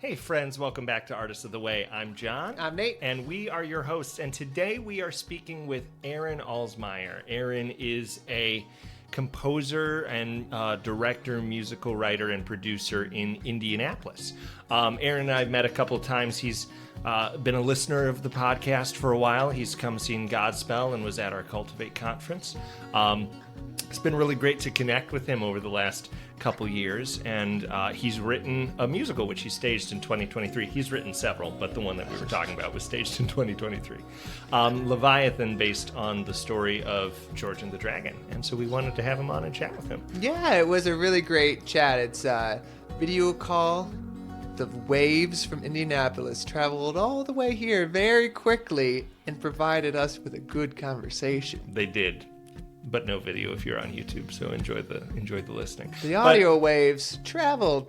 Hey friends, welcome back to Artists of the Way. I'm Jon. I'm Nate. And we are your hosts. And today we are speaking with Aaron Alsmeyer. Aaron is a composer and director, musical writer, and producer in Indianapolis. Aaron and I have met a couple of times. He's been a listener of the podcast for a while. He's come seen Godspell and was at our Cultivate conference. It's been really great to connect with him over the last couple years, and he's written a musical which he staged in 2023. He's written several, but the one that we were talking about was staged in 2023. Leviathan, based on the story of George and the Dragon. And so we wanted to have him on and chat with him. Yeah, it was a really great chat. It's a video call. The waves from Indianapolis traveled all the way here very quickly and provided us with a good conversation. They did. But no video if you're on YouTube, so enjoy the listening. The audio waves traveled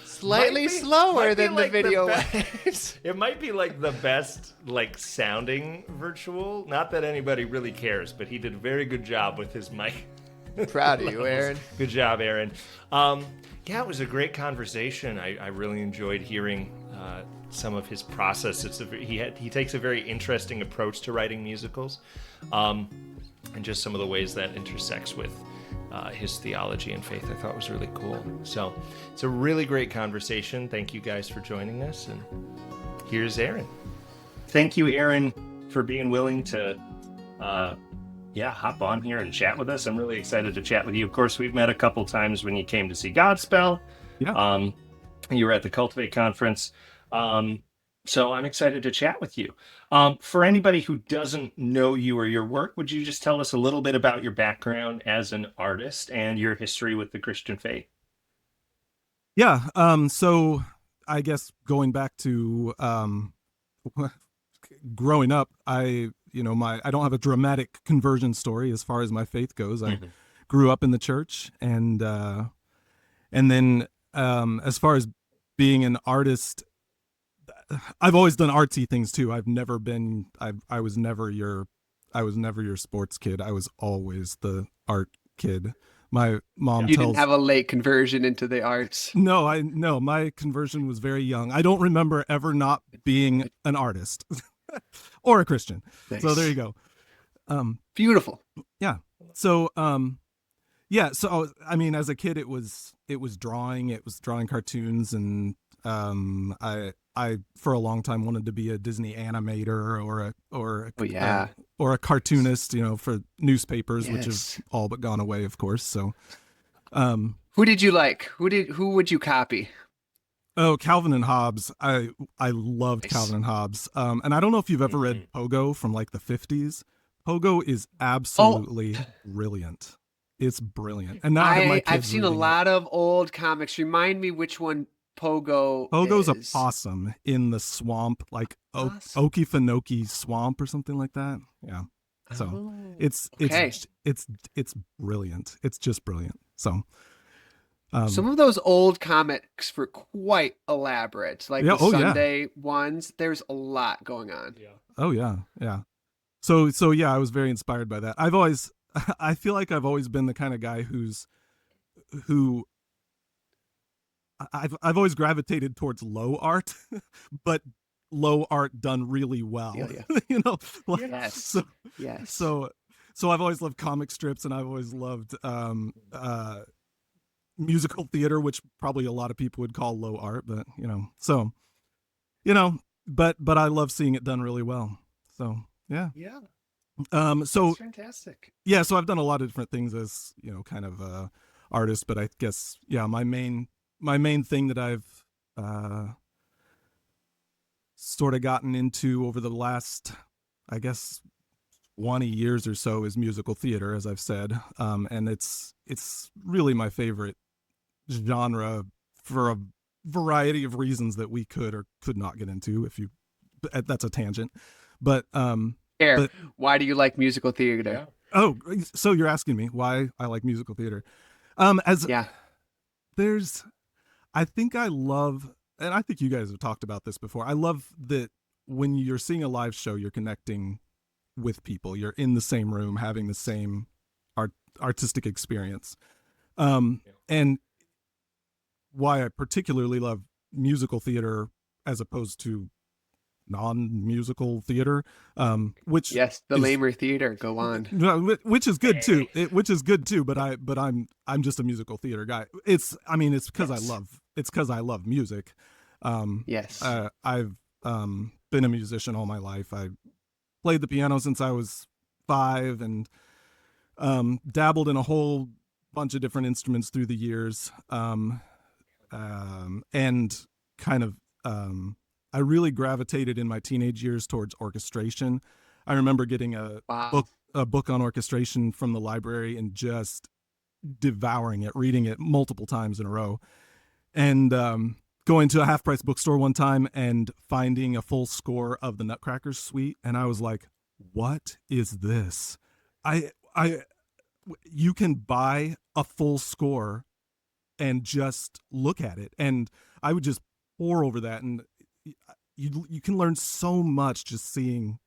slightly slower than the video waves. It might be like the best sounding virtual. Not that anybody really cares, but he did a very good job with his mic. Proud of you, Aaron. Good job, Aaron. Yeah, it was a great conversation. I really enjoyed hearing some of his process. He takes a very interesting approach to writing musicals. And just some of the ways that intersects with his theology and faith, I thought was really cool. So it's a really great conversation. Thank you guys for joining us. And here's Aaron. Thank you, Aaron, for being willing to hop on here and chat with us. I'm really excited to chat with you. Of course, we've met a couple times when you came to see Godspell. Yeah. You were at the Cultivate conference. So I'm excited to chat with you. For anybody who doesn't know you or your work, would you just tell us a little bit about your background as an artist and your history with the Christian faith? Yeah. So I guess going back to growing up, I don't have a dramatic conversion story as far as my faith goes. I grew up in the church, and then as far as being an artist, I've always done artsy things too. I was never your sports kid. I was always the art kid. My mom didn't have a late conversion into the arts. No, my conversion was very young. I don't remember ever not being an artist or a Christian. Thanks. So there you go. Beautiful. Yeah. So so I mean, as a kid it was drawing cartoons, and I for a long time wanted to be a Disney animator or a cartoonist, for newspapers, which have all but gone away, of course. So, who did you like? Who would you copy? Oh, Calvin and Hobbes. I loved Calvin and Hobbes. And I don't know if you've ever read Pogo from the 50s. Pogo is absolutely brilliant. It's brilliant. And now I've seen a lot of old comics. Remind me which one Pogo's a possum in the swamp, Okefenokee swamp or something like that. Yeah. So it's brilliant. It's just brilliant. So some of those old comics were quite elaborate, Sunday ones. There's a lot going on. Yeah. Oh yeah. Yeah. So yeah, I was very inspired by that. I feel like I've always been the kind of guy who I've always gravitated towards low art, but low art done really well. Yeah. So I've always loved comic strips, and I've always loved musical theater, which probably a lot of people would call low art, but but I love seeing it done really well. So yeah. Yeah. So that's fantastic. Yeah, so I've done a lot of different things as kind of a artist, but I guess my main thing that I've sort of gotten into over the last, I guess, 20 years or so is musical theater, as I've said. And it's really my favorite genre for a variety of reasons that we could or could not get into. That's a tangent. But why do you like musical theater? Yeah. Oh, so you're asking me why I like musical theater. I think I love, and I think you guys have talked about this before, I love that when you're seeing a live show, you're connecting with people. You're in the same room, having the same artistic experience. And why I particularly love musical theater as opposed to non-musical theater, which Yes, the is, lamer theater. Go on. which is good too. Which is good too. But I'm just a musical theater guy. It's because I love music. Yes. I've been a musician all my life. I played the piano since I was 5, and dabbled in a whole bunch of different instruments through the years, and kind of I really gravitated in my teenage years towards orchestration. I remember getting a book on orchestration from the library and just devouring it, reading it multiple times in a row, and going to a half-price bookstore one time and finding a full score of the Nutcracker Suite, and I was like, "What is this?" You can buy a full score and just look at it, and I would just pore over that, and you can learn so much just seeing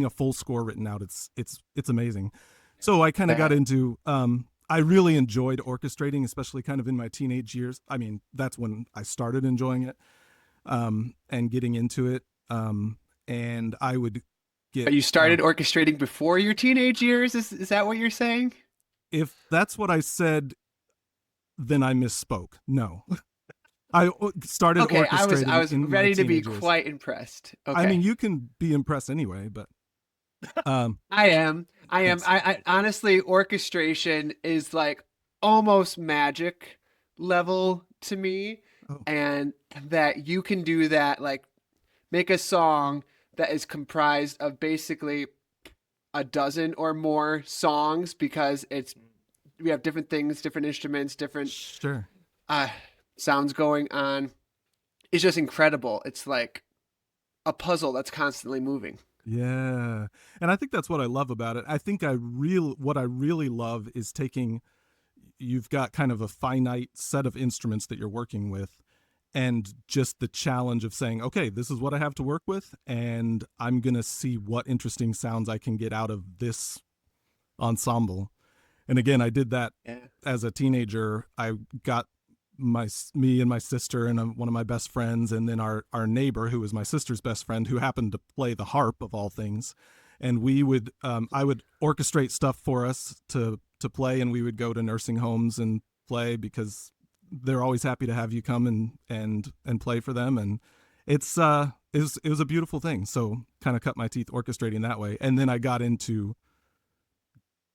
a full score written out. It's amazing. So I kind of got into I really enjoyed orchestrating, especially kind of in my teenage years. I mean, that's when I started enjoying it, and getting into it. And I would get. But you started orchestrating before your teenage years? Is that what you're saying? If that's what I said, then I misspoke. No. I started orchestrating. I was in ready my to be teenage years. quite impressed. Okay. I mean, you can be impressed anyway, but I am. I honestly, orchestration is like almost magic level to me. Oh. And that you can do that, like make a song that is comprised of basically a dozen or more songs, because we have different things, different instruments, different sure. sounds going on. It's just incredible. It's like a puzzle that's constantly moving. Yeah. And I think that's what I love about it. I think what I really love is you've got kind of a finite set of instruments that you're working with, and just the challenge of saying, okay, this is what I have to work with, and I'm going to see what interesting sounds I can get out of this ensemble. And again, I did that as a teenager. I got me and my sister and one of my best friends, and then our neighbor, who was my sister's best friend, who happened to play the harp of all things, and we would I would orchestrate stuff for us to play, and we would go to nursing homes and play, because they're always happy to have you come and play for them, and it was a beautiful thing. So kind of cut my teeth orchestrating that way. And then I got into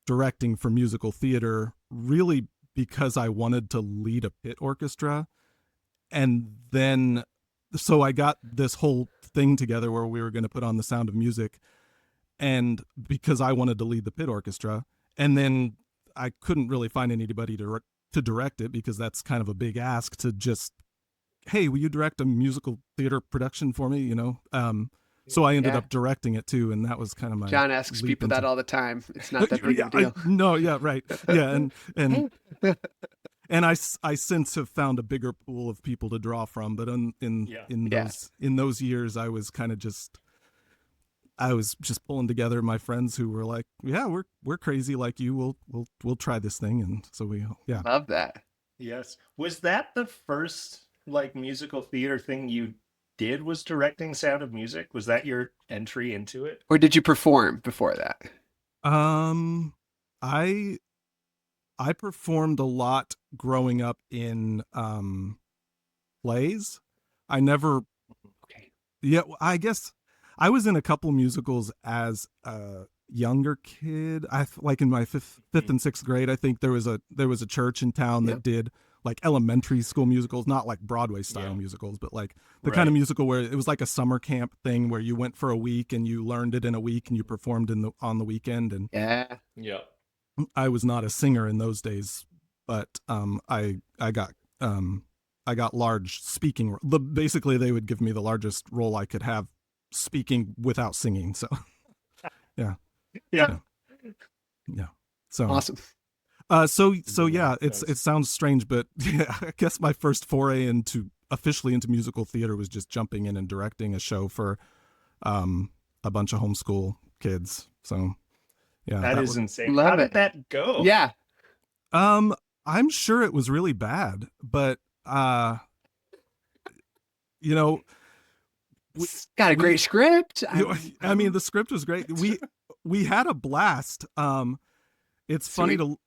directing for musical theater, really because I wanted to lead a pit orchestra. And then, so I got this whole thing together where we were going to put on The Sound of Music, and because I wanted to lead the pit orchestra, and then I couldn't really find anybody to direct it, because that's kind of a big ask to just, hey, will you direct a musical theater production for me? So I ended up directing it too, and that was kind of my. John asks people that all the time. It's not that big of a deal. No, yeah, right, yeah, and I since have found a bigger pool of people to draw from, but in those years I was kind of just. I was just pulling together my friends who were like, yeah, we're crazy like you. We'll try this thing. And so love that. Yes. Was that the first like musical theater thing you did, was directing Sound of Music? Was that your entry into it? Or did you perform before that? I performed a lot growing up in plays. I never. Okay. Yeah, I guess. I was in a couple musicals as a younger kid. I like in my fifth and sixth grade. I think there was a church in town that did like elementary school musicals, not like Broadway style musicals, but like the kind of musical where it was like a summer camp thing where you went for a week and you learned it in a week and you performed on the weekend. And I was not a singer in those days, but I got large speaking. Basically, they would give me the largest role I could have, speaking without singing. So yeah. So awesome. So yeah, it sounds strange, but yeah, I guess my first foray officially into musical theater was just jumping in and directing a show for a bunch of homeschool kids. So yeah, that is insane. How did that go? Yeah. I'm sure it was really bad, but you know, It's got a great script. I mean, the script was great. We had a blast. It's funny to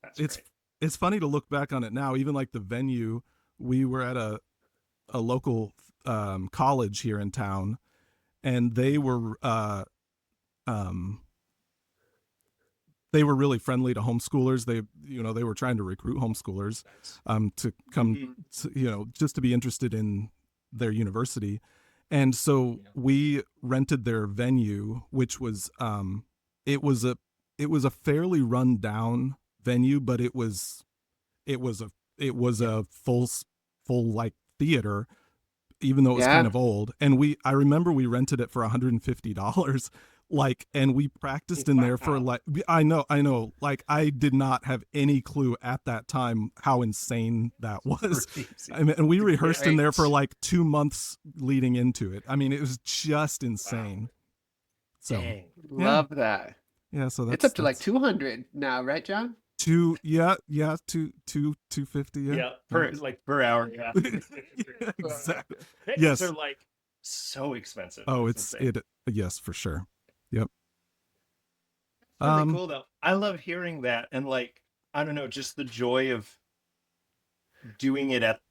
it's funny to look back on it now. Even like the venue, we were at a local college here in town, and they were really friendly to homeschoolers. They were trying to recruit homeschoolers to come to, just to be interested in their university. And so we rented their venue, which was it was a fairly run down venue, but it was a full like theater, even though it was kind of old. And I remember we rented it for $150. Like, and we practiced in there for like, I know, like I did not have any clue at that time how insane that was. I mean, and we rehearsed in there for like 2 months leading into it. I mean, it was just insane. So love that. Yeah. So it's up to like 200 now, right, Jon? 250. Yeah. Per hour. Yeah. Exactly. Yes. They're like so expensive. Oh, yes, for sure. Yep. Really cool though. I love hearing that, and like, I don't know, just the joy of doing it at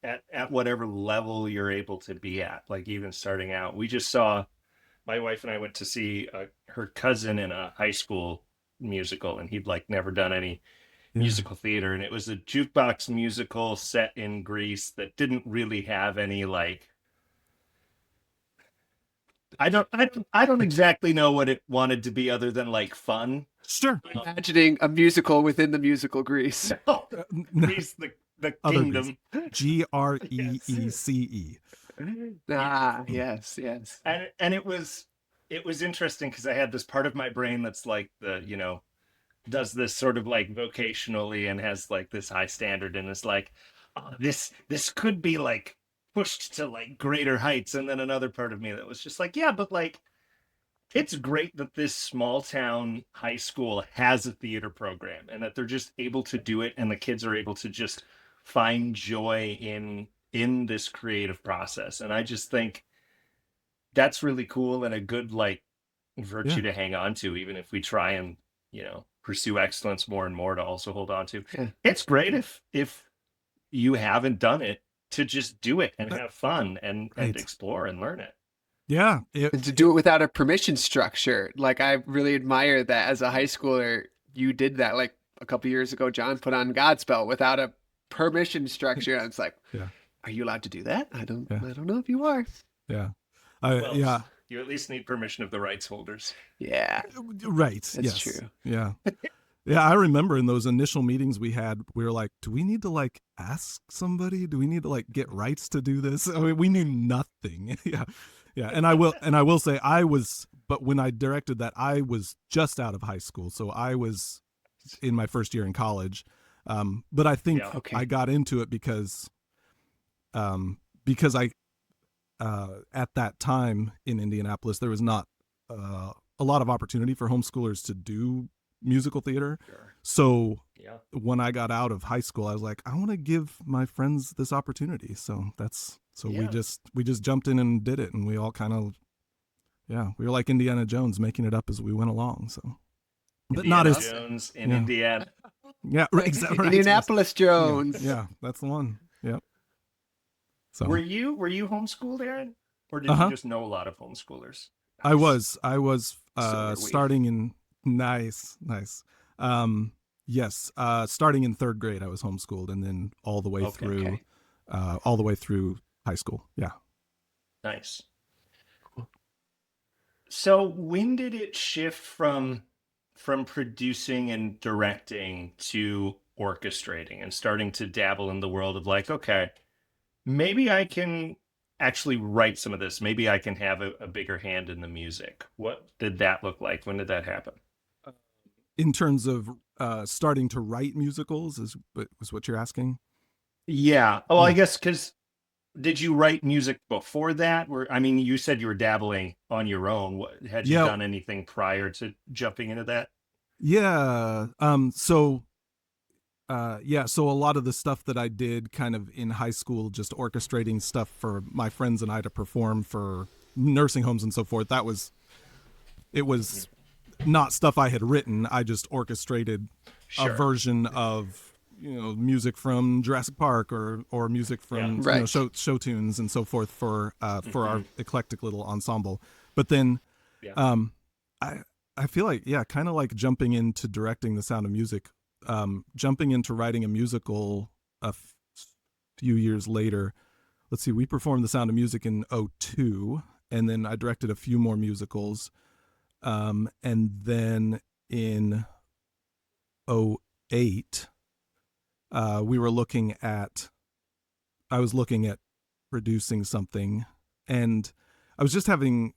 whatever level you're able to be at. Like even starting out, we just saw, my wife and I went to see her cousin in a high school musical, and he'd like never done any musical theater, and it was a jukebox musical set in Greece that didn't really have any like, I don't exactly know what it wanted to be other than like fun. Sure. Imagining a musical within the musical Greece. Greece, the kingdom. GREECE. Yes. And it was interesting because I had this part of my brain that's like does this sort of like vocationally and has like this high standard, and it's like, oh, this could be like pushed to like greater heights. And then another part of me that was just like, yeah, but like, it's great that this small town high school has a theater program and that they're just able to do it, and the kids are able to just find joy in this creative process. And I just think that's really cool and a good like virtue to hang on to, even if we try and pursue excellence more and more to also hold on to. It's great if you haven't done it, to just do it and have fun and explore and learn it. Yeah. And to do it without a permission structure. Like, I really admire that as a high schooler, you did that. Like a couple years ago, Jon put on Godspell without a permission structure. And it's like, are you allowed to do that? I don't know if you are. Yeah. You at least need permission of the rights holders. Yeah. Right. That's true. Yeah. Yeah, I remember in those initial meetings we had, we were like, do we need to like ask somebody? Do we need to like get rights to do this? I mean, we knew nothing. Yeah. And I will say but when I directed that, I was just out of high school. So I was in my first year in college. But I think I got into it because I, at that time in Indianapolis, there was not a lot of opportunity for homeschoolers to do musical theater. So when I got out of high school, I was like, I want to give my friends this opportunity. So we just jumped in and did it, and we all kind of we were like Indiana Jones, making it up as we went along. So but Indiana not as Jones in Indiana. Yeah, exactly. Right. Indianapolis Jones. Yeah, that's the one. Yep. So were you homeschooled, Aaron? Or did you just know a lot of homeschoolers? I was starting in Nice. Yes. Starting in third grade, I was homeschooled, and then all the way through high school. Yeah. Nice. Cool. So when did it shift from producing and directing to orchestrating and starting to dabble in the world of like, okay, maybe I can actually write some of this. Maybe I can have a bigger hand in the music. What did that look like? When did that happen? In terms of starting to write musicals is what you're asking? Yeah. Oh, I guess because did you write music before that? You said you were dabbling on your own. Had you done anything prior to jumping into that? Yeah. yeah, so a lot of the stuff that I did kind of in high school, just orchestrating stuff for my friends and I to perform for nursing homes and so forth, it was not stuff I had written. I just orchestrated a Sure. version of, music from Jurassic Park or music from Right. show tunes and so forth for our eclectic little ensemble. But then Yeah. I feel like, yeah, kind of like jumping into directing The Sound of Music, jumping into writing a musical few years later. Let's see, we performed The Sound of Music in '02, and then I directed a few more musicals. And then in '08, I was looking at producing something, and I was just having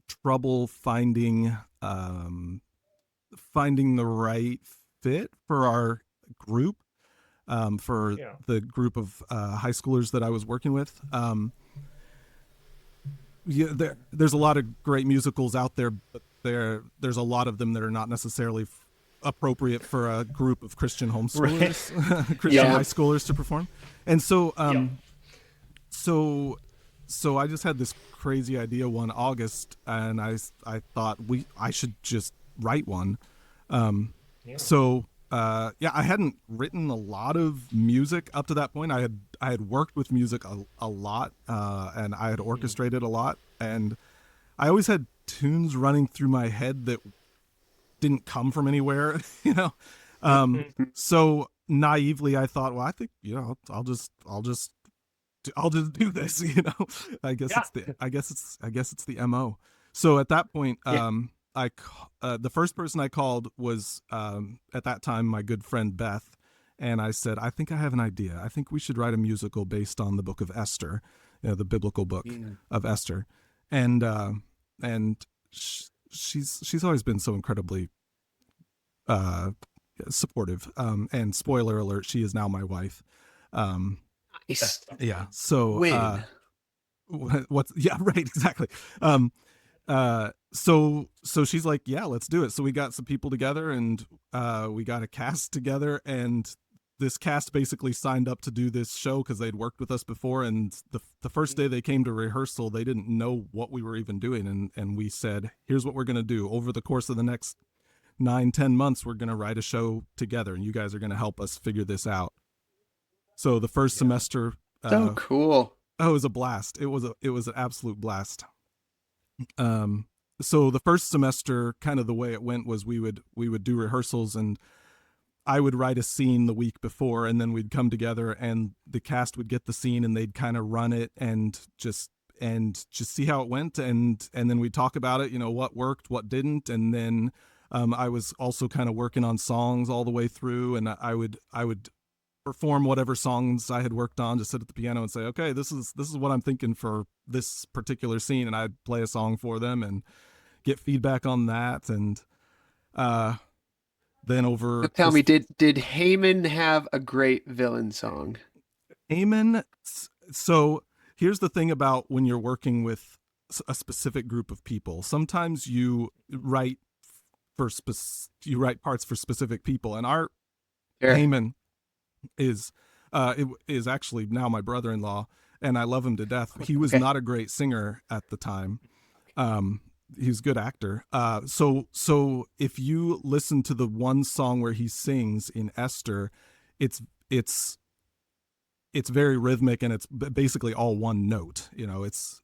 trouble finding the right fit for our group, for the group of high schoolers that I was working with. Yeah, there's a lot of great musicals out there, but there's a lot of them that are not necessarily appropriate for a group of Christian homeschoolers, Christian high schoolers to perform. And so, so I just had this crazy idea one August, and I thought I should just write one. So I hadn't written a lot of music up to that point. I had worked with music a lot, and I had orchestrated a lot, and I always had tunes running through my head that didn't come from anywhere, So naively, I thought, well, I think I'll just do this, I guess it's the MO. So at that point, the first person I called was at that time my good friend Beth, and I said, I think I have an idea. I think we should write a musical based on the book of Esther, the biblical book of Esther, and she's always been so incredibly supportive. And spoiler alert, she is now my wife. Nice. Yeah. So Win. what's right, exactly. So she's like, yeah, let's do it. So we got some people together, and we got a cast together, and this cast basically signed up to do this show because they'd worked with us before. And the first day they came to rehearsal, they didn't know what we were even doing. And we said, here's what we're going to do. Over the course of the next 9-10 months, we're going to write a show together, and you guys are going to help us figure this out. So the first semester, So cool. oh, it was a blast. It was an absolute blast. So the first semester, kind of the way it went was we would do rehearsals, and I would write a scene the week before, and then we'd come together, and the cast would get the scene, and they'd kind of run it and just see how it went, and then we'd talk about it, what worked, what didn't, and then I was also kind of working on songs all the way through, and I would perform whatever songs I had worked on, just sit at the piano and say, okay, this is what I'm thinking for this particular scene, and I'd play a song for them and get feedback on that, and then over. Tell me, did Heyman have a great villain song? Heyman. So here's the thing about when you're working with a specific group of people. Sometimes you write parts for specific people, and our Heyman is actually now my brother-in-law, and I love him to death. He was not a great singer at the time. He's a good actor. So if you listen to the one song where he sings in Esther, it's very rhythmic, and it's basically all one note. It's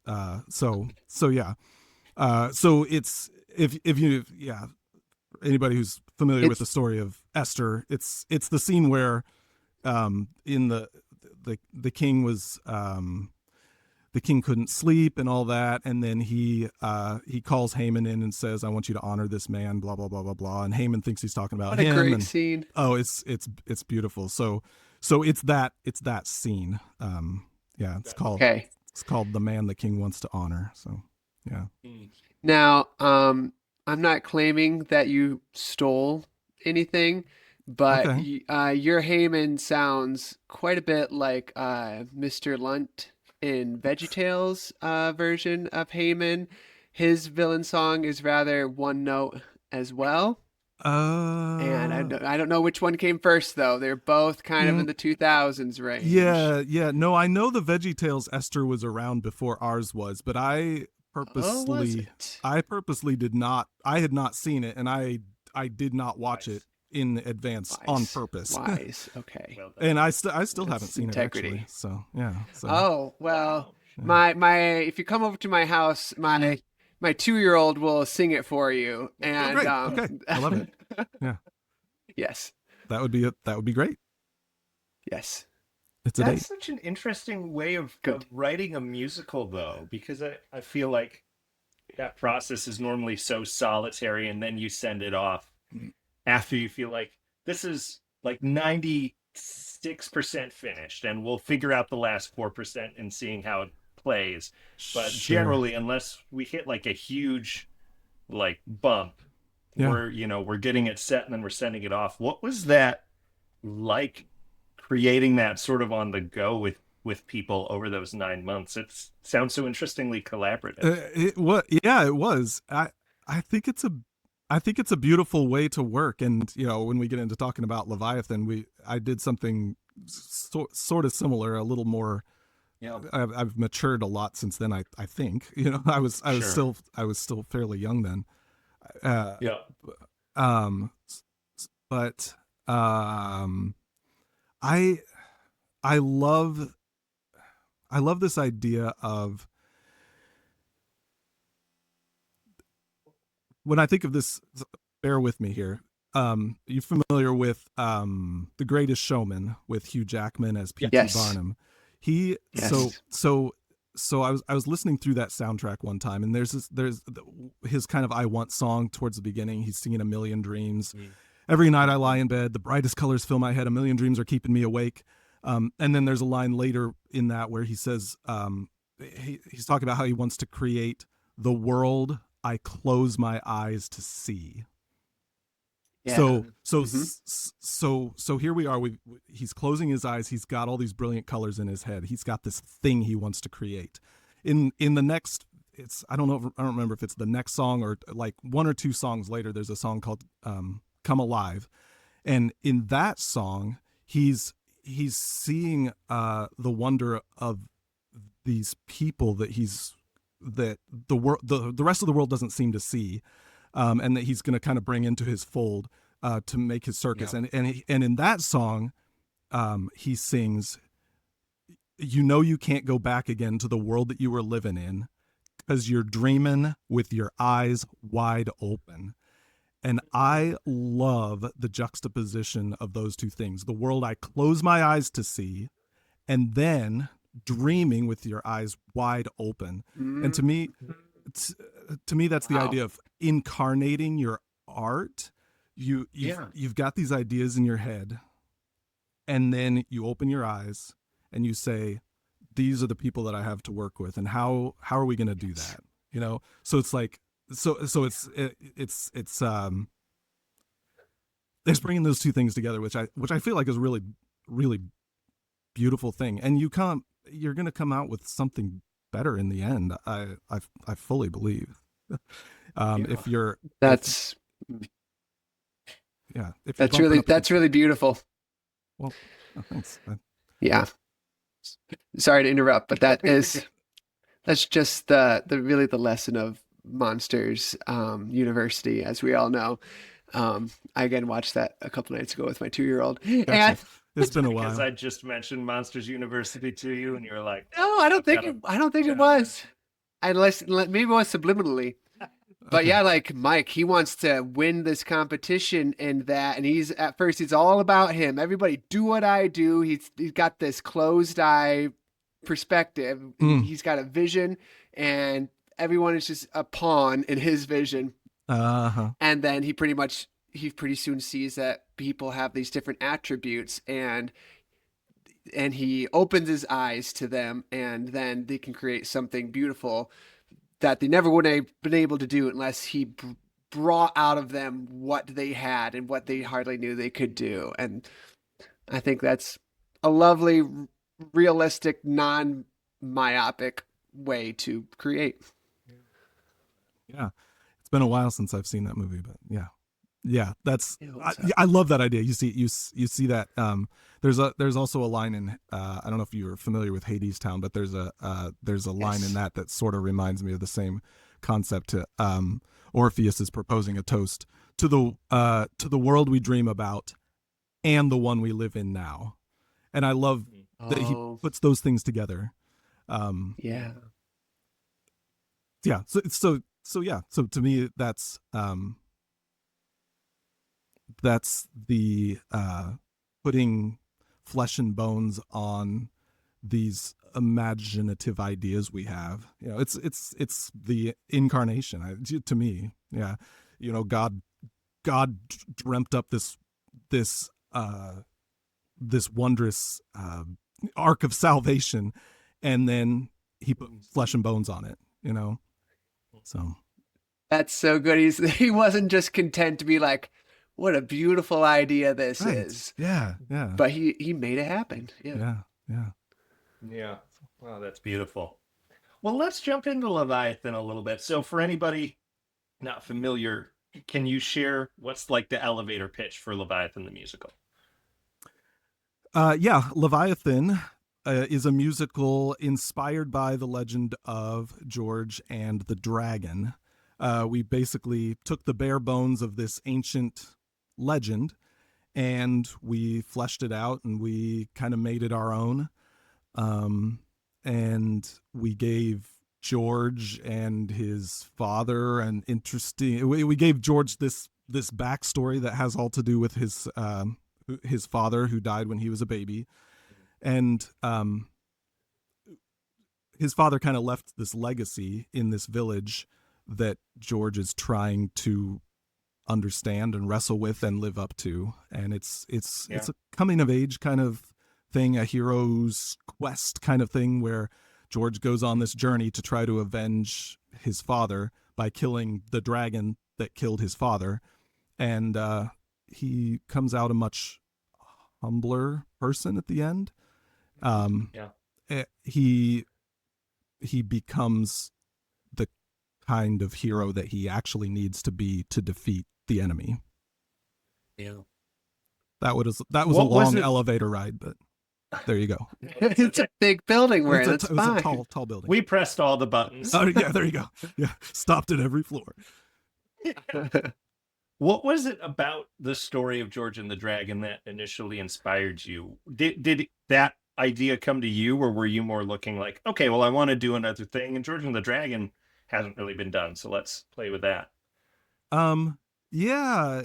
so yeah. So it's if you anybody who's familiar with the story of Esther, it's the scene where in the king was the king couldn't sleep and all that, and then he calls Haman in and says, I want you to honor this man, blah blah blah blah blah, and Haman thinks he's talking about him. What a great scene. Oh, it's beautiful. So it's that scene. It's called The Man the King Wants to Honor. So yeah. Now, I'm not claiming that you stole anything, but your Heyman sounds quite a bit like Mr. Lunt in VeggieTales version of Heyman. His villain song is rather one note as well. And Uh, I don't know which one came first though. They're both kind of in mm, the 2000s range. yeah. No, I know the VeggieTales Esther was around before ours was, but Oh, was it? I purposely did not. I had not seen it, and I did not watch it Nice. in advance on Wise. purpose. Wise. Okay. Well done. And I still haven't That's seen it actually. integrity. So yeah. So Oh, well, Wow. yeah. my if you come over to my house, my 2-year-old will sing it for you. Oh, And great. Okay, I love it. Yeah, yes. that would be it. That would be great. Yes. It's a That's date. such an interesting way of Good. writing a musical, though, because I feel like that process is normally so solitary, and then you send it off after you feel like this is like 96% finished, and we'll figure out the last 4% in seeing how it plays. But Sure. generally, unless we hit like a huge like bump, Yeah. we're getting it set and then we're sending it off. What was that like creating that sort of on the go with people over those 9 months? It sounds so interestingly collaborative. It was. Yeah, it was. I think it's a I think it's a beautiful way to work. And when we get into talking about Leviathan, I did something sort of similar, a little more. Yeah, I've matured a lot since then. I think sure. I was still fairly young then. Uh, Yeah. um, but I I love this idea of, when I think of this, bear with me here. You familiar with The Greatest Showman with Hugh Jackman as P.T. Yes. Barnum? He Yes. so I was listening through that soundtrack one time, and there's his kind of "I Want" song towards the beginning. He's singing "A Million Dreams." Mm. Every night I lie in bed, the brightest colors fill my head. A million dreams are keeping me awake. And then there's a line later in that where he says, he's talking about how he wants to create the world I close my eyes to see. Yeah. Hmm. So here we are. He's closing his eyes. He's got all these brilliant colors in his head. He's got this thing he wants to create. In the next, I don't know. I don't remember if it's the next song or like one or two songs later. There's a song called "Come Alive," and in that song, he's seeing the wonder of these people that the rest of the world doesn't seem to see, and that he's going to kind of bring into his fold to make his circus. Yeah. And in that song, he sings, you can't go back again to the world that you were living in because you're dreaming with your eyes wide open. And I love the juxtaposition of those two things: the world I close my eyes to see, and then dreaming with your eyes wide open. And to me, that's the Wow. idea of incarnating your art. Yeah. You've got these ideas in your head, and then you open your eyes and you say, these are the people that I have to work with, and how are we going to do that? So it's like, so it's bringing those two things together, which I feel like is really, really beautiful thing. And you're going to come out with something better in the end. I fully believe. Yeah. If you're That's yeah, if you're that's bumping really up that's really beautiful. well, thanks. Yeah. Sorry to interrupt, but that's just the really the lesson of Monsters University, as we all know. I again watched that a couple nights ago with my 2-year-old, Gotcha. and It's been a Because while. I just mentioned Monsters University to you, and you're like, no, I don't think gotta I don't think it check. was. Unless maybe it was subliminally. But Okay. yeah, like Mike, he wants to win this competition and that, and at first he's all about him. Everybody do what I do. He's got this closed eye perspective. Mm. He's got a vision, and everyone is just a pawn in his vision. Uh-huh. And then he pretty soon sees that people have these different attributes, and he opens his eyes to them, and then they can create something beautiful that they never would have been able to do unless he brought out of them what they had and what they hardly knew they could do. And I think that's a lovely, realistic, non-myopic way to create. Yeah. It's been a while since I've seen that movie, but yeah. Yeah, Ew, I love that idea. You see that there's also a line in I don't know if you're familiar with Hades Town, but there's a line in that sort of reminds me of the same concept. Orpheus is proposing a toast to the world we dream about and the one we live in now, and I love that he puts those things together. Yeah. Yeah. So yeah. So to me, that's the putting flesh and bones on these imaginative ideas we have. You know, it's the incarnation to me. Yeah. You know, God dreamt up this wondrous arc of salvation, and then he put flesh and bones on it, you know. So That's so good. He wasn't just content to be like, what a beautiful idea this is. Yeah. But he made it happen. Yeah. Yeah. Wow, that's beautiful. Well, let's jump into Leviathan a little bit. So for anybody not familiar, can you share what's like the elevator pitch for Leviathan the musical? Yeah, Leviathan is a musical inspired by the legend of George and the Dragon. We basically took the bare bones of this ancient legend and we fleshed it out and we kind of made it our own. And we gave George and his father an interesting, we gave George this backstory that has all to do with his father who died when he was a baby. And his father kind of left this legacy in this village that George is trying to understand and wrestle with and live up to. And it's a coming of age kind of thing, a hero's quest kind of thing, where George goes on this journey to try to avenge his father by killing the dragon that killed his father. And he comes out a much humbler person at the end. He becomes the kind of hero that he actually needs to be to defeat the enemy. Yeah. That was a long elevator ride, but there you go. It's a big building we're in. It's fine. a tall building. We pressed all the buttons. Oh yeah, there you go. Yeah, stopped at every floor. What was it about the story of George and the Dragon that initially inspired you? Did that idea come to you, or were you more looking like, okay, well, I want to do another thing, and George and the Dragon hasn't really been done, so let's play with that? Yeah,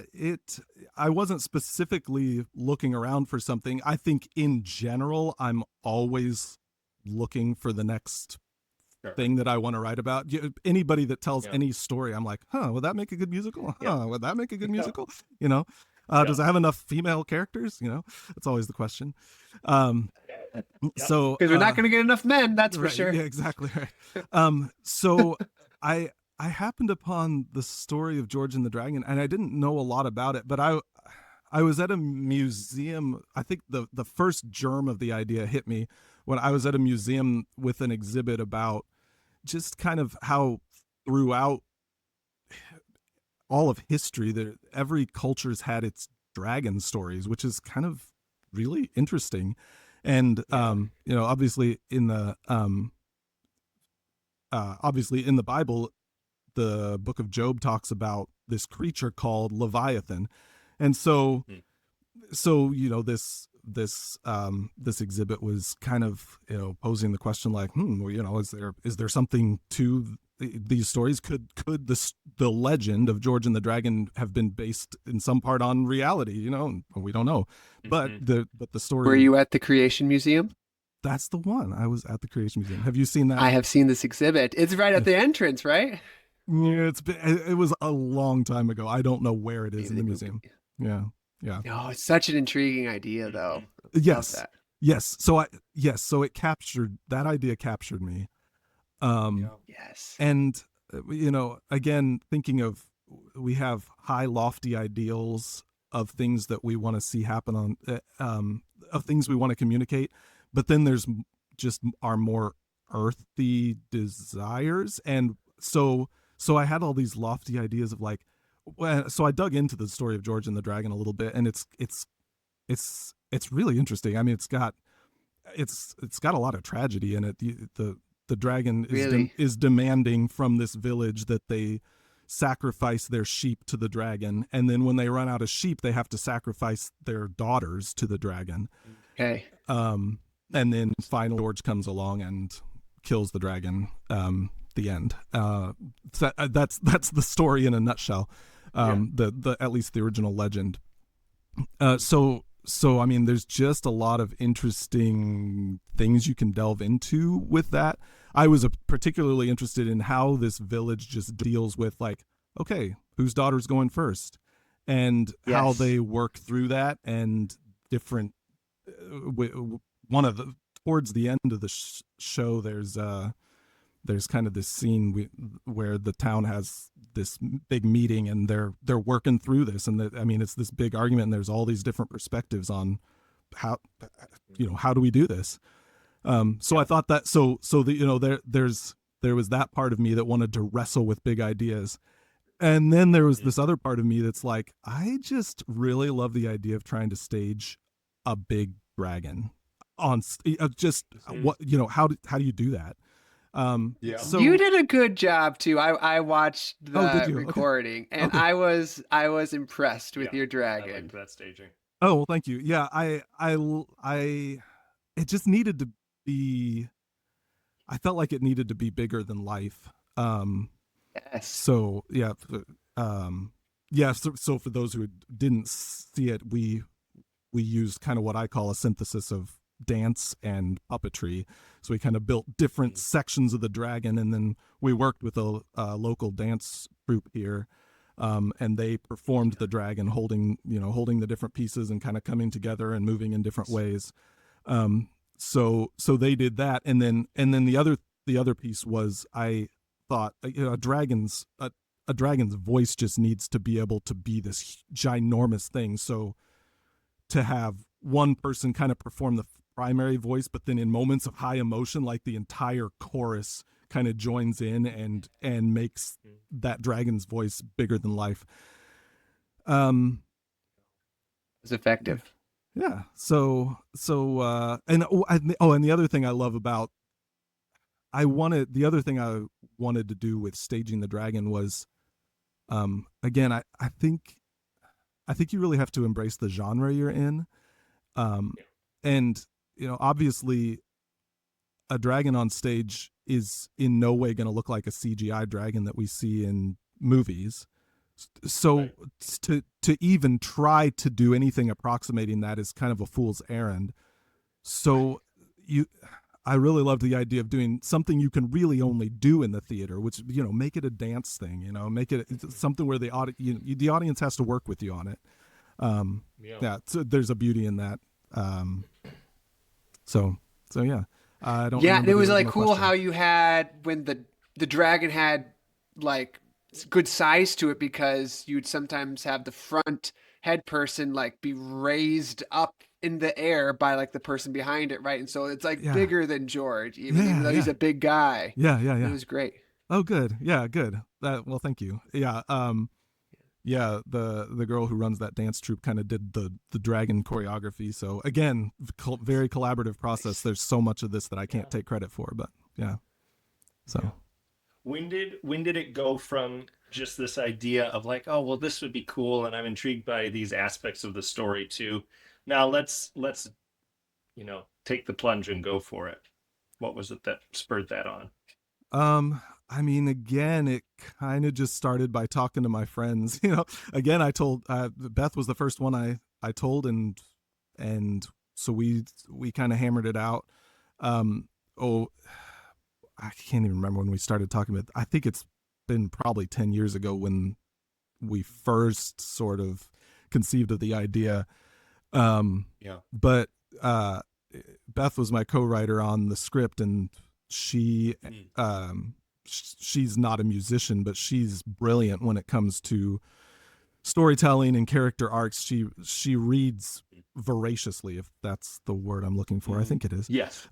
I wasn't specifically looking around for something. I think in general, I'm always looking for the next thing that I want to write about. Anybody that tells any story, I'm like, would that make a good musical? Would that make a good musical? You know, does it have enough female characters? You know, that's always the question. So because we're not going to get enough men, that's for sure. Yeah, exactly right. So I happened upon the story of George and the Dragon, and I didn't know a lot about it, but I was at a museum. I think the first germ of the idea hit me when I was at a museum with an exhibit about just kind of how throughout all of history that every culture's had its dragon stories, which is kind of really interesting. And obviously in the Bible, the book of Job talks about this creature called Leviathan. And so this exhibit was kind of, posing the question like, is there something to these stories? Could the legend of George and the Dragon have been based in some part on reality? We don't know. But the story. Were you at the Creation Museum? That's the one. I was at the Creation Museum. Have you seen that? I have seen this exhibit. It's right at the entrance, right? Yeah, it was a long time ago. I don't know where it is in the museum. Yeah. Oh, it's such an intriguing idea, though. Yes. So it captured that idea. Captured me. Yes. And again, thinking of, we have high, lofty ideals of things that we want to see happen of things we want to communicate, but then there's just our more earthy desires, and so I had all these lofty ideas of like, well, so I dug into the story of George and the Dragon a little bit, and it's really interesting. I mean, it's got a lot of tragedy in it. The dragon Really? is demanding from this village that they sacrifice their sheep to the dragon, and then when they run out of sheep, they have to sacrifice their daughters to the dragon. Okay. And then finally George comes along and kills the dragon. The end. So that's the story in a nutshell. The at least the original legend. So I mean, there's just a lot of interesting things you can delve into with that. I was particularly interested in how this village just deals with, like, okay, whose daughter's going first, and how they work through that, and different. Towards the end of the show, there's kind of this scene where the town has this big meeting, and they're working through this, and I mean, it's this big argument, and there's all these different perspectives on how do we do this. So I thought that there was that part of me that wanted to wrestle with big ideas, and then there was this other part of me that's like, I just really love the idea of trying to stage a big dragon on just what how do you do that? So You did a good job too. I watched the did you? recording, Okay. and I was impressed with your I dragon. liked that staging. Oh, well, thank you. Yeah, it just needed to be. I felt like it needed to be bigger than life. Yes. So yeah, So for those who didn't see it, we used kind of what I call a synthesis of dance and puppetry. So we kind of built different sections of the dragon, and then we worked with a local dance troupe here, and they performed the dragon, holding the different pieces and kind of coming together and moving in different ways. So they did that, and then the other piece was, I thought, a dragon's voice just needs to be able to be this ginormous thing. So to have one person kind of perform the primary voice, but then in moments of high emotion, like the entire chorus kind of joins in and makes that dragon's voice bigger than life. It was effective. Yeah. So and the other thing I love about I wanted to do with staging the dragon was, again, I think you really have to embrace the genre you're in. And obviously a dragon on stage is in no way going to look like a CGI dragon that we see in movies. So to even try to do anything approximating that is kind of a fool's errand. So I really loved the idea of doing something you can really only do in the theater, which, make it a dance thing, make it something where the audience has to work with you on it. So there's a beauty in that. So yeah, I don't. Yeah, it was like no cool question. how you had, when the dragon had like good size to it, because you'd sometimes have the front head person like be raised up in the air by like the person behind it, right? And so it's like bigger than George, even though he's a big guy. Yeah. It was great. Oh, good. Yeah, good. Well, thank you. Yeah. Yeah, the girl who runs that dance troupe kind of did the dragon choreography. So again, very collaborative process. There's so much of this that I can't take credit for, but yeah. So when did it go from just this idea of like, oh, well, this would be cool, and I'm intrigued by these aspects of the story, to now let's take the plunge and go for it? What was it that spurred that on? I mean, again, it kind of just started by talking to my friends. Again, I told Beth was the first one I told, and so we kind of hammered it out. I can't even remember when we started talking about it. I think it's been probably 10 years ago when we first sort of conceived of the idea. But Beth was my co-writer on the script, and she's not a musician, but she's brilliant when it comes to storytelling and character arcs. She reads voraciously, if that's the word I'm looking for. I think it is. Yes.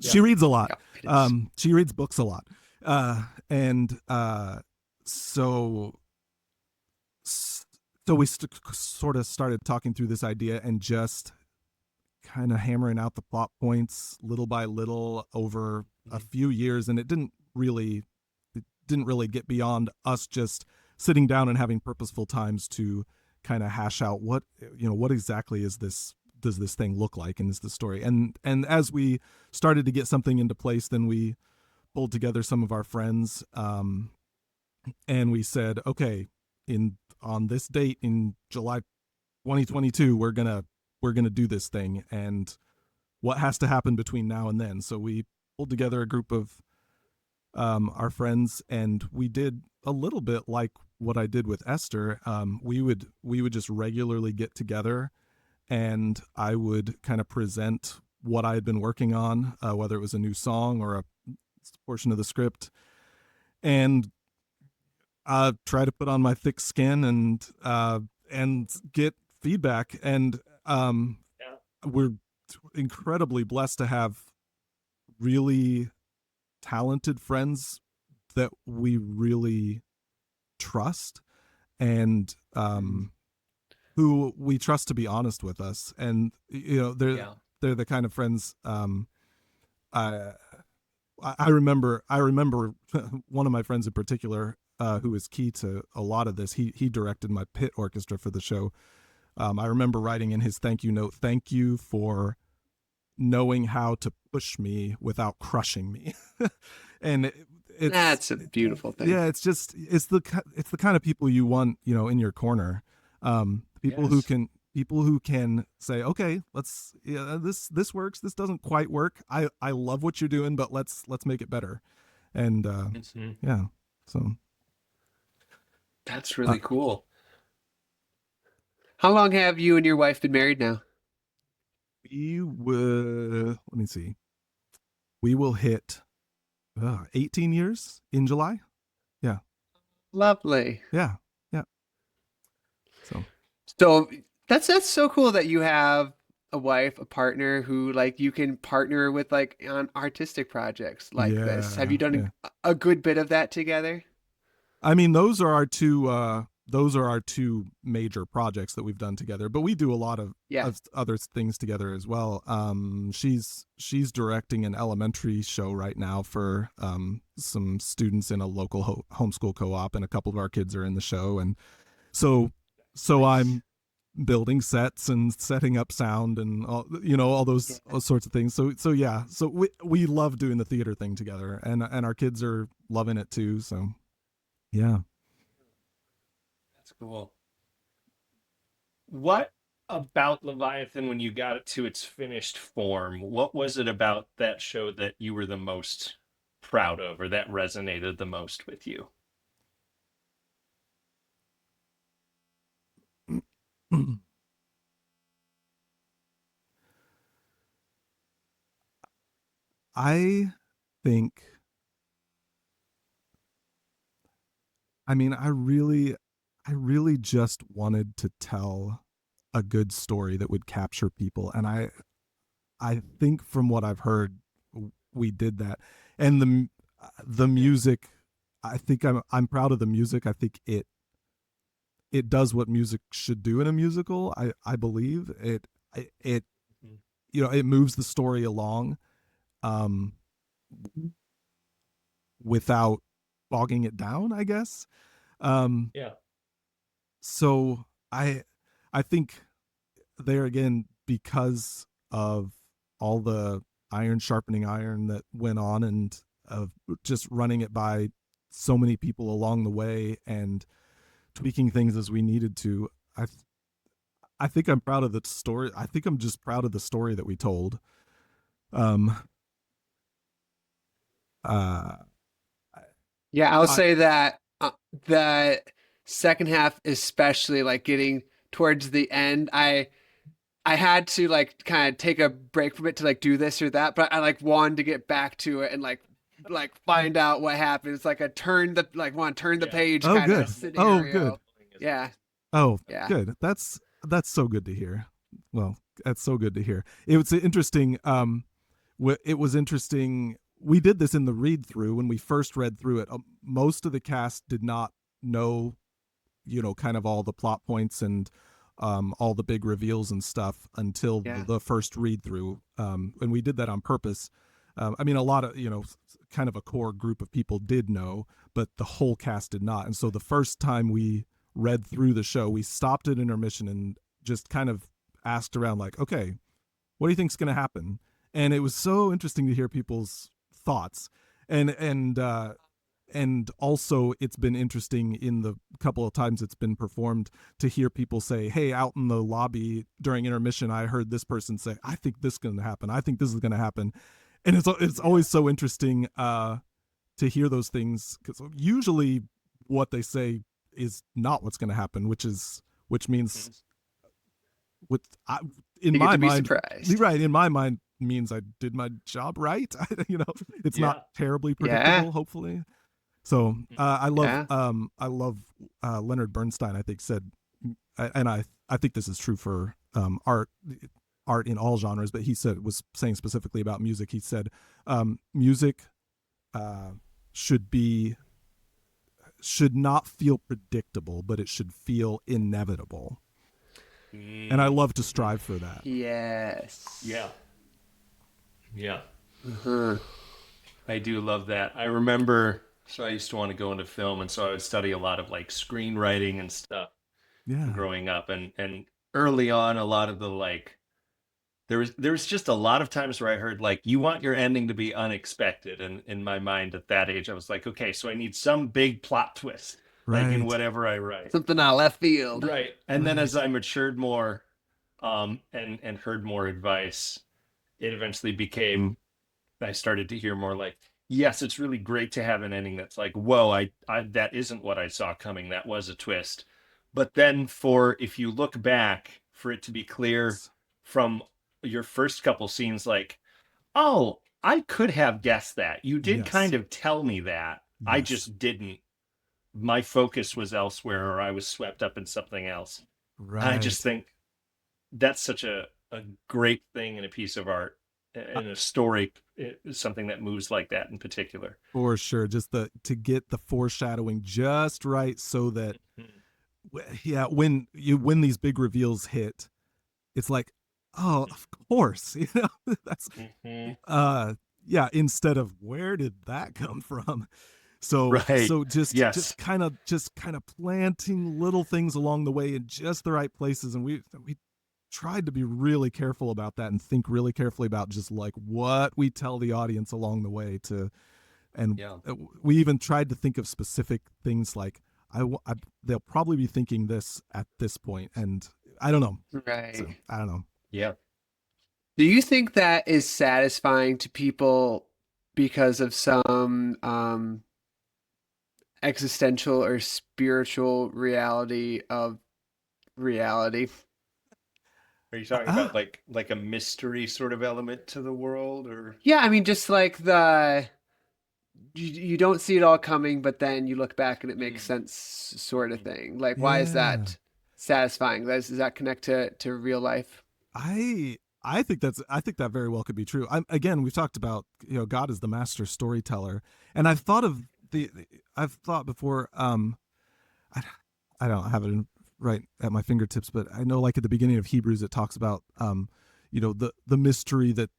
She reads a lot. Yeah, she reads books a lot. So so we sort of started talking through this idea and just kind of hammering out the plot points little by little over a few years, and it didn't really get beyond us just sitting down and having purposeful times to kind of hash out what exactly does this thing look like, and is the story. And as we started to get something into place, then we pulled together some of our friends, and we said, okay, on this date in July 2022, we're gonna do this thing, and what has to happen between now and then. So we pulled together a group of our friends, and we did a little bit like what I did with Esther. We would just regularly get together, and I would kind of present what I had been working on, whether it was a new song or a portion of the script, and try to put on my thick skin and get feedback. And we're incredibly blessed to have really talented friends that we really trust, and who we trust to be honest with us. And they're the kind of friends. I remember one of my friends in particular, who was key to a lot of this. He directed my pit orchestra for the show. I remember writing in his thank you note, "Thank you for knowing how to push me without crushing me." And that's a beautiful thing. Yeah, it's the kind of people you want, in your corner. People who can say, okay, this works, this doesn't quite work. I love what you're doing, but let's make it better. And yeah, so that's really cool. How long have you and your wife been married now? Let me see. We will hit 18 years in July. Yeah. Lovely. Yeah. So that's so cool that you have a wife, a partner who you can partner with on artistic projects like this. Have you done a good bit of that together? I mean, those are our two major projects that we've done together, but we do a lot of other things together as well. She's directing an elementary show right now for some students in a local homeschool co-op, and a couple of our kids are in the show. And so I'm building sets and setting up sound and all those sorts of things. So we love doing the theater thing together, and our kids are loving it too. So yeah. That's cool. What about Leviathan, when you got it to its finished form, what was it about that show that you were the most proud of, or that resonated the most with you? I think, I mean, I really just wanted to tell a good story that would capture people. And I think from what I've heard, we did that. And the music, I think I'm proud of the music. I think it does what music should do in a musical. I believe it moves the story along, without bogging it down, I guess. So I think there again, because of all the iron sharpening iron that went on, and of just running it by so many people along the way and tweaking things as we needed to, I think I'm proud of the story. I think I'm just proud of the story that we told. I'll say that the second half, especially getting towards the end, I had to kind of take a break from it to do this or that, but I wanted to get back to it and find out what happened. It's a turn the page kind of scenario. Oh, good. Yeah. Oh, yeah. Good. That's so good to hear. Well, that's so good to hear. It was interesting. It was interesting. We did this in the read through when we first read through it. Most of the cast did not know kind of all the plot points and all the big reveals and stuff until the first read through. And we did that on purpose. I mean, a lot of, kind of a core group of people did know, but the whole cast did not. And so the first time we read through the show, we stopped at intermission and just kind of asked around like, okay, what do you think's going to happen? And it was so interesting to hear people's thoughts. And also it's been interesting in the couple of times it's been performed to hear people say, hey, out in the lobby during intermission, I heard this person say, I think this is going to happen. I think this is going to happen. And it's always so interesting to hear those things, because usually what they say is not what's going to happen, which means in my mind, right, in my mind means I did my job right. It's not terribly predictable, hopefully. So I love Leonard Bernstein, I think, said, and I think this is true for art in all genres, but he was saying specifically about music. He said music should not feel predictable, but it should feel inevitable. And I love to strive for that. Yes. Yeah. Uh-huh. I do love that. I remember, so I used to want to go into film, and so I would study a lot of like screenwriting and stuff growing up. And early on, a lot of the like, there was just a lot of times where I heard like, you want your ending to be unexpected. And in my mind at that age, I was like, okay, so I need some big plot twist, like in whatever I write. Something out left field. Right. And then as I matured more and heard more advice, it eventually became, I started to hear more like, yes, it's really great to have an ending that's like, whoa, I that isn't what I saw coming. That was a twist. But then if you look back, for it to be clear from your first couple scenes, like, oh, I could have guessed that. You did kind of tell me that. Yes. I just didn't. My focus was elsewhere, or I was swept up in something else. Right. I just think that's such a great thing in a piece of art, in a story, something that moves like that in particular. For sure. Just to get the foreshadowing just right so that, when these big reveals hit, it's like, oh, of course, that's, instead of where did that come from? So just kind of planting little things along the way in just the right places. And we tried to be really careful about that and think really carefully about just like what we tell the audience along the way we even tried to think of specific things like, they'll probably be thinking this at this point. And I don't know. Right. So, I don't know. Yeah. Do you think that is satisfying to people because of some existential or spiritual reality of reality? Are you talking about like a mystery sort of element to the world, or? Yeah, I mean, just like you don't see it all coming, but then you look back and it makes sense, sort of thing. Like, why is that satisfying? Does that connect to real life? I think that very well could be true. Again, we've talked about, God is the master storyteller, and I've thought before. I don't have it right at my fingertips, but I know, like at the beginning of Hebrews, it talks about the mystery that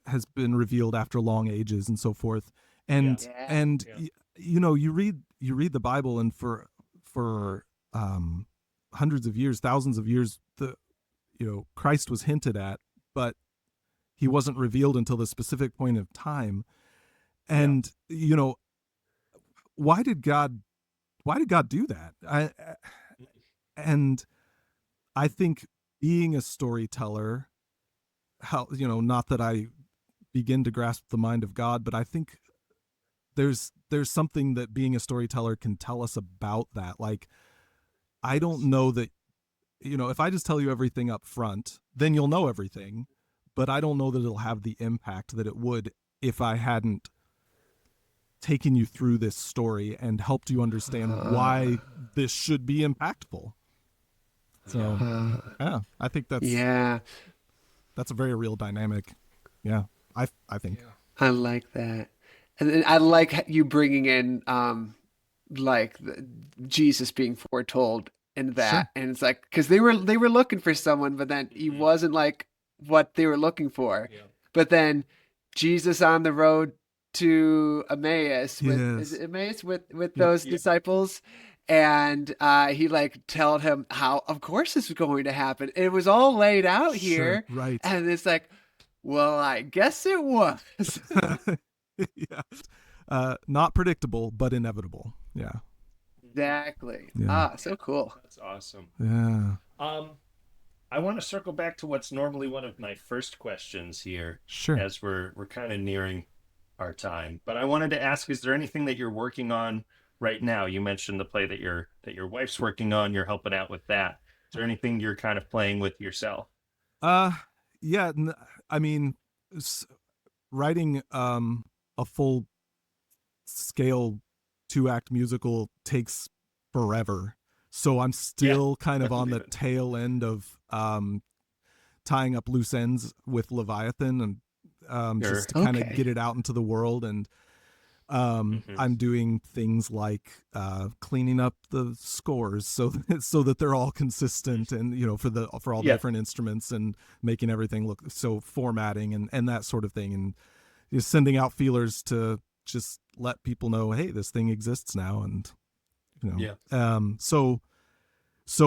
has been revealed after long ages and so forth, and you read the Bible, and for hundreds of years, thousands of years, Christ was hinted at, but he wasn't revealed until the specific point of time. And, why did God do that? And I think being a storyteller, not that I begin to grasp the mind of God, but I think there's something that being a storyteller can tell us about that. Like, I don't know that, if I just tell you everything up front, then you'll know everything, but I don't know that it'll have the impact that it would if I hadn't taken you through this story and helped you understand why this should be impactful. So, I think that's a very real dynamic. Yeah, I think. I like that. And then I like you bringing in like Jesus being foretold in that. And it's like, because they were looking for someone, but then he wasn't like what they were looking for. Yeah. But then Jesus on the road to Emmaus with is Yes. it Emmaus with those disciples, and he like told him how of course this was going to happen. It was all laid out Sure. here, Right. and it's like, well, I guess it was. Yeah. Not predictable, but inevitable. Yeah. Exactly. Yeah. So cool. That's awesome. Yeah. I want to circle back to what's normally one of my first questions here, Sure. as we're kind of nearing our time. But I wanted to ask: is there anything that you're working on right now? You mentioned the play that your wife's working on. You're helping out with that. Is there anything you're kind of playing with yourself? Yeah. I mean, writing a full scale 2-act musical takes forever. So I'm still kind of on the tail end of tying up loose ends with Leviathan, and just to kind of get it out into the world. And I'm doing things like cleaning up the scores so that they're all consistent, and for all the different instruments, and making everything look so, formatting and that sort of thing, and just sending out feelers to just let people know, hey, this thing exists now. And so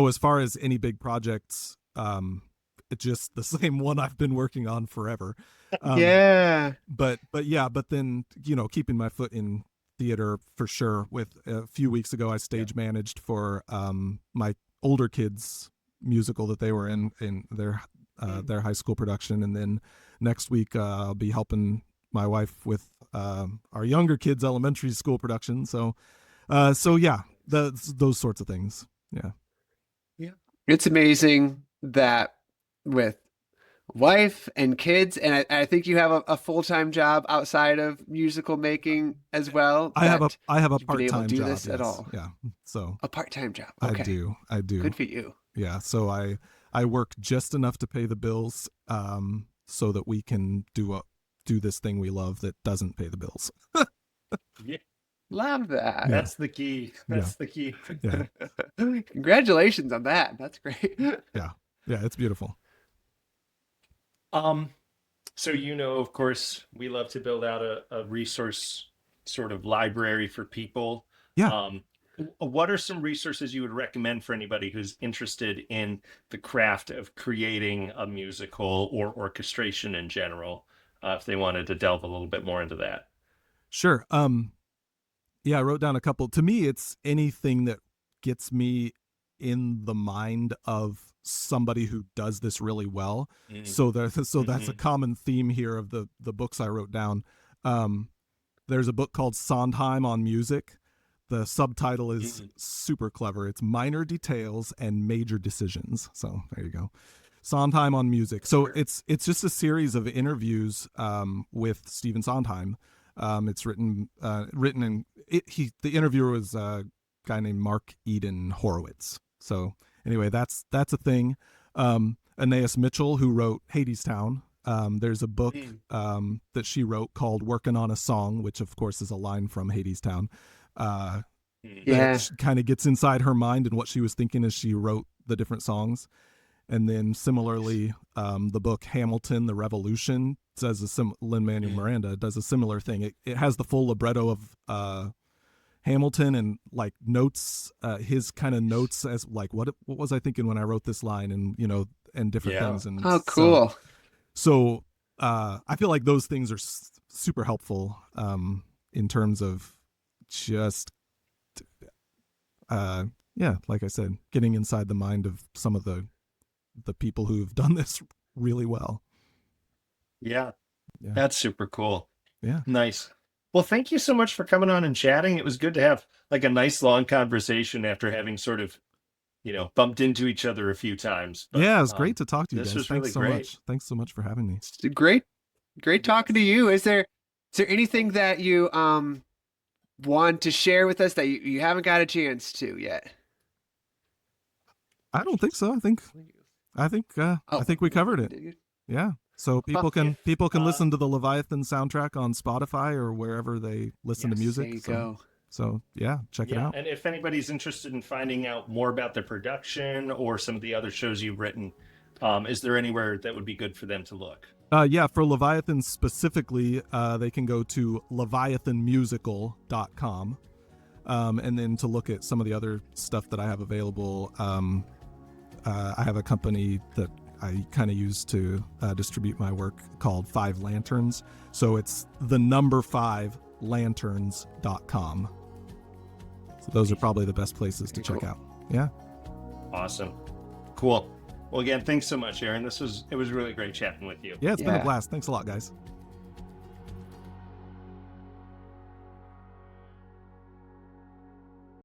as far as any big projects, it's just the same one I've been working on forever. But then, keeping my foot in theater for sure. With a few weeks ago, I stage managed for my older kids' musical that they were in their high school production. And then next week, I'll be helping my wife with our younger kids' elementary school production. So yeah, those sorts of things. Yeah. It's amazing that with wife and kids, and I think you have a full-time job outside of musical making as well. I have a job. part-time job. This at all? Yeah. So a part-time job. Okay. I do. Good for you. Yeah. So I work just enough to pay the bills, so that we can do this thing we love that doesn't pay the bills. Yeah. Love that. That's the key. That's the key. Yeah. Congratulations on that. That's great. Yeah. Yeah. It's beautiful. So, of course, we love to build out a resource sort of library for people. Yeah. What are some resources you would recommend for anybody who's interested in the craft of creating a musical or orchestration in general, if they wanted to delve a little bit more into that? Sure. Yeah, I wrote down a couple. To me, it's anything that gets me in the mind of somebody who does this really well. So that's a common theme here of the books I wrote down. There's a book called Sondheim on Music. The subtitle is super clever. It's Minor Details and Major Decisions. So there you go. Sondheim on Music. So it's just a series of interviews with Stephen Sondheim. It's written in the interviewer was a guy named Mark Eden Horowitz. So anyway, that's a thing. Anais Mitchell, who wrote Hadestown. There's a book that she wrote called Working on a Song, which of course is a line from Hadestown. That kind of gets inside her mind and what she was thinking as she wrote the different songs. And then similarly, the book Hamilton, The Revolution, does Lin-Manuel Miranda does a similar thing. It has the full libretto of Hamilton and like notes, his kind of notes as like, what was I thinking when I wrote this line, and and different things. And cool. So I feel like those things are super helpful in terms of just like I said, getting inside the mind of some of the people who've done this really well. Yeah. That's super cool. Yeah. Nice. Well, thank you so much for coming on and chatting. It was good to have like a nice long conversation after having sort of, bumped into each other a few times. But, yeah, it was great to talk to you this guys. was Thanks really so great. much. Thanks so much for having me. It's great talking to you. Is there anything that you want to share with us that you haven't got a chance to yet? I don't think so. I think we covered it. Yeah. So people can listen to the Leviathan soundtrack on Spotify or wherever they listen to music. There you so, go. So yeah, check it out. And if anybody's interested in finding out more about the production or some of the other shows you've written, is there anywhere that would be good for them to look? Yeah, for Leviathan specifically, they can go to leviathanmusical.com. And then to look at some of the other stuff that I have available, I have a company that I kind of use to distribute my work called 5 Lanterns. So it's the number 5 lanterns.com. So those are probably the best places to check out. Yeah. Awesome. Cool. Well, again, thanks so much, Aaron. It was really great chatting with you. Yeah, it's been a blast. Thanks a lot, guys.